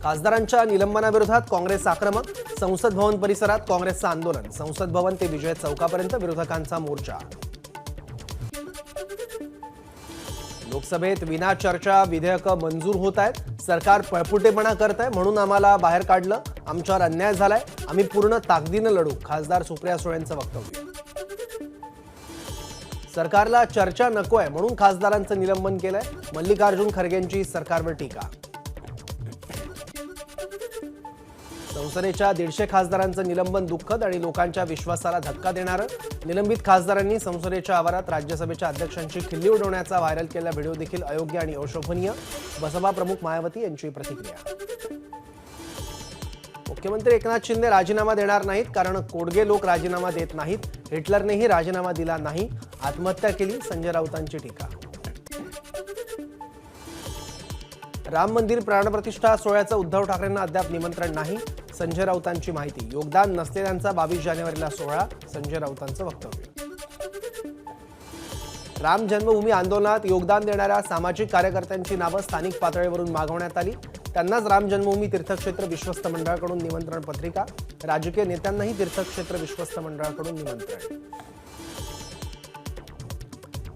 खासदारांच्या निलंबनाविरोधात काँग्रेस आक्रमक. संसद भवन परिसरात काँग्रेसचं आंदोलन. संसद भवन ते विजय चौकापर्यंत विरोधकांचा मोर्चा. लोकसभेत विना चर्चा विधेयकं मंजूर होत आहेत. सरकार पळपुटेपणा करत आहे म्हणून आम्हाला बाहेर काढलं. आमच्यावर अन्याय झालाय. आम्ही पूर्ण ताकदीनं लढू. खासदार सुप्रिया सुळेंचं वक्तव्य. सरकारला चर्चा नको आहे म्हणून खासदारांचं निलंबन केलंय. मल्लिकार्जुन खरगेंची सरकारवर टीका. संसदेच्या 150 खासदारांचं निलंबन दुःखद आणि लोकांच्या विश्वासाला धक्का देणारं. निलंबित खासदारांनी संसदेच्या आवारात राज्यसभेच्या अध्यक्षांची खिल्ली उडवण्याचा व्हायरल केलेला व्हिडिओ देखील अयोग्य आणि अशोभनीय. बसपा प्रमुख मायावती यांची प्रतिक्रिया. मुख्यमंत्री एकनाथ शिंदे राजीनामा देणार नाहीत कारण कोडगे लोक राजीनामा देत नाहीत. हिटलरनेही राजीनामा दिला नाही. आत्महत्या केली. संजय राऊतांची टीका. राम मंदिर प्राणप्रतिष्ठा सोहळ्याचं उद्धव ठाकरेंना अद्याप निमंत्रण नाही. संजय राऊतांची माहिती. योगदान नसलेल्यांचा 22 जानेवारीला सोहळा. संजय राऊतांचं वक्तव्य. राम जन्मभूमी आंदोलनात योगदान देणाऱ्या सामाजिक कार्यकर्त्यांची नावं स्थानिक पातळीवरून मागवण्यात आली. त्यांनाच राम जन्मभूमी तीर्थक्षेत्र विश्वस्त मंडळाकडून निमंत्रण पत्रिका. राजकीय नेत्यांनाही तीर्थक्षेत्र विश्वस्त मंडळाकडून निमंत्रण.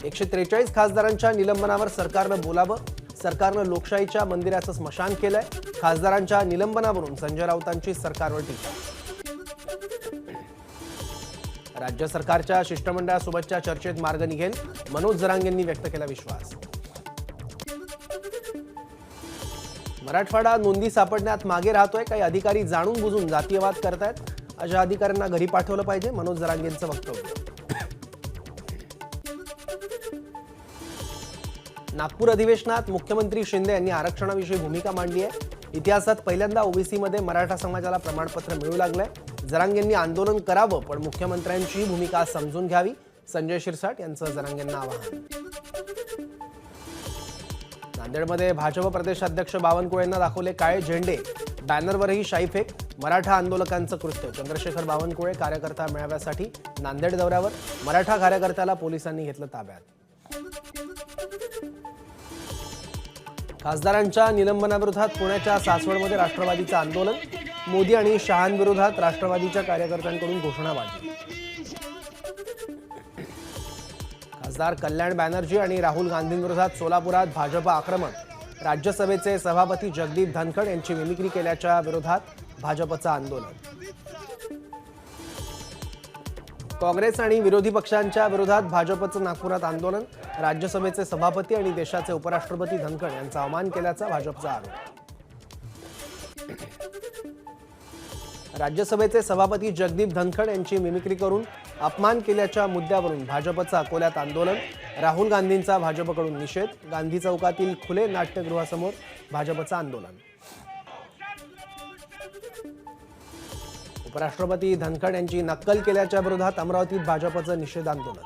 143 खासदारांच्या निलंबनावर सरकारनं बोलावं. सरकारनं लोकशाहीच्या मंदिराचं स्मशान केलंय. खासदारांच्या निलंबनावरून संजय राऊतांची सरकारवर टीका. राज्य सरकारच्या शिष्टमंडळासोबतच्या चर्चेत मार्ग निघेल. मनोज जरांगेंनी व्यक्त केला विश्वास. मराठवाडा नोंदी सापडण्यात मागे राहतोय. काही अधिकारी जाणून बुजून जातीयवाद करतायत. अशा अधिकाऱ्यांना घरी पाठवलं पाहिजे. मनोज जरांगेंचं वक्तव्य. नागपूर अधिवेशनात मुख्यमंत्री शिंदे यांनी आरक्षणाविषयी भूमिका मांडली आहे. इतिहासात पहिल्यांदा ओबीसीमध्ये मराठा समाजाला प्रमाणपत्र मिळू लागलंय. जरांगेंनी आंदोलन करावं पण मुख्यमंत्र्यांची भूमिका समजून घ्यावी. संजय शिरसाट यांचं जरांगेंना आवाहन. नांदेडमध्ये भाजप प्रदेशाध्यक्ष बावनकुळेंना दाखवले काळे झेंडे. बॅनरवरही शाईफेक. मराठा आंदोलकांचं कृत्य. चंद्रशेखर बावनकुळे कार्यकर्ता मेळाव्यासाठी नांदेड दौऱ्यावर. मराठा कार्यकर्त्याला पोलिसांनी घेतलं ताब्यात. खासदारांच्या निलंबनाविरोधात पुण्याच्या सासवडमध्ये राष्ट्रवादीचं आंदोलन. मोदी आणि शहांविरोधात राष्ट्रवादीच्या कार्यकर्त्यांकडून घोषणाबाजी. खासदार कल्याण बॅनर्जी आणि राहुल गांधींविरोधात सोलापुरात भाजप आक्रमक. राज्यसभेचे सभापती जगदीप धनखड यांची मिमिक्री केल्याच्या विरोधात भाजपचं आंदोलन. काँग्रेस आणि विरोधी पक्षांच्या विरोधात भाजपचं नागपुरात आंदोलन. राज्यसभेचे सभापती आणि देशाचे उपराष्ट्रपती धनखड यांचा अवमान केल्याचा भाजपचा आरोप. राज्यसभेचे सभापती जगदीप धनखड यांची मिमिक्री करून अपमान केल्याच्या मुद्द्यावरून भाजपचं अकोल्यात आंदोलन. राहुल गांधींचा भाजपकडून निषेध. गांधी चौकातील खुले नाट्यगृहासमोर भाजपचं आंदोलन. उपराष्ट्रपती धनखड यांची नक्कल केल्याच्या विरोधात अमरावतीत भाजपचं निषेध आंदोलन.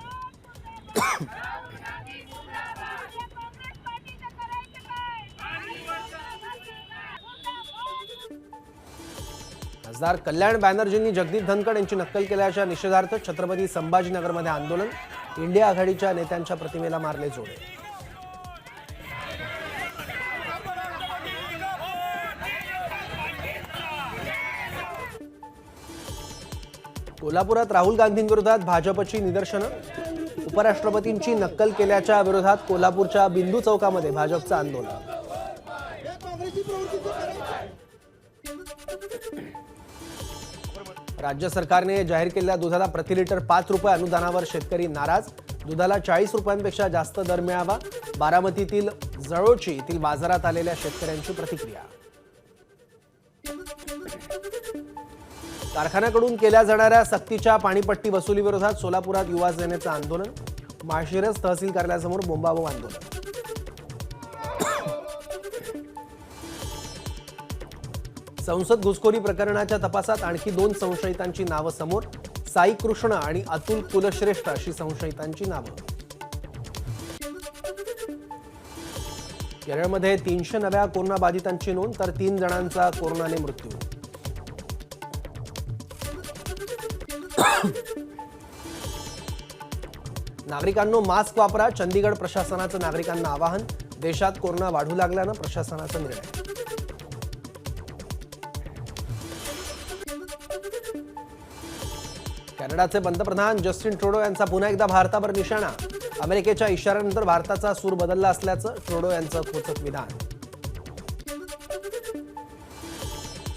खासदार कल्याण बॅनर्जींनी जगदीप धनखड यांची नक्कल केल्याच्या निषेधार्थ छत्रपती संभाजीनगरमध्ये आंदोलन. इंडिया आघाडीच्या नेत्यांच्या प्रतिमेला मारले जोडे. कोल्हापुरात राहुल गांधींविरोधात भाजपची निदर्शनं. उपराष्ट्रपतींची नक्कल केल्याच्या विरोधात कोल्हापूरच्या बिंदू चौकामध्ये भाजपचं आंदोलन. राज्य सरकारने जाहीर केलेल्या दुधाला प्रति लिटर 5 रुपये अनुदानावर शेतकरी नाराज. दुधाला 40 रुपयांपेक्षा जास्त दर मिळावा. बारामतीतील जळोची येथील बाजारात आलेल्या शेतकऱ्यांची प्रतिक्रिया. कारखान्याकडून केल्या जाणाऱ्या सक्तीच्या पाणीपट्टी वसुलीविरोधात सोलापुरात युवा सेनेचं आंदोलन. माळशिरस तहसील कार्यालयासमोर बोंबाबोंब आंदोलन. संसद घुसखोरी प्रकरणाच्या तपासात आणखी 2 संशयितांची नावं समोर. साई कृष्ण आणि अतुल कुलश्रेष्ठ अशी संशयितांची नावं. केरळमध्ये 300 नव्या कोरोनाबाधितांची नोंद तर 3 जणांचा कोरोनाने मृत्यू. नागरिकांनो मास्क वापरा. चंदीगड प्रशासनाचं नागरिकांना आवाहन. देशात कोरोना वाढू लागल्यानं प्रशासनाचा निर्णय. कॅनडाचे पंतप्रधान जस्टिन ट्रुडो यांचा पुन्हा एकदा भारतावर निशाणा. अमेरिकेच्या इशाऱ्यानंतर भारताचा सूर बदलला असल्याचं ट्रुडो यांचं खोचक विधान.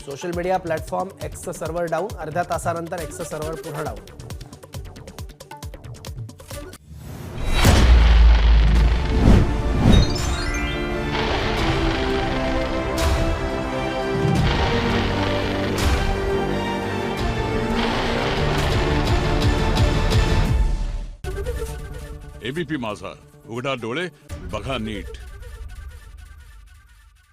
सोशल मीडिया प्लॅटफॉर्म एक्सचं सर्व्हर डाऊन. अर्ध्या तासानंतर एक्सचं सर्व्हर पुन्हा डाऊन. एबीपी माझा, उघडा डोळे बघा नीट.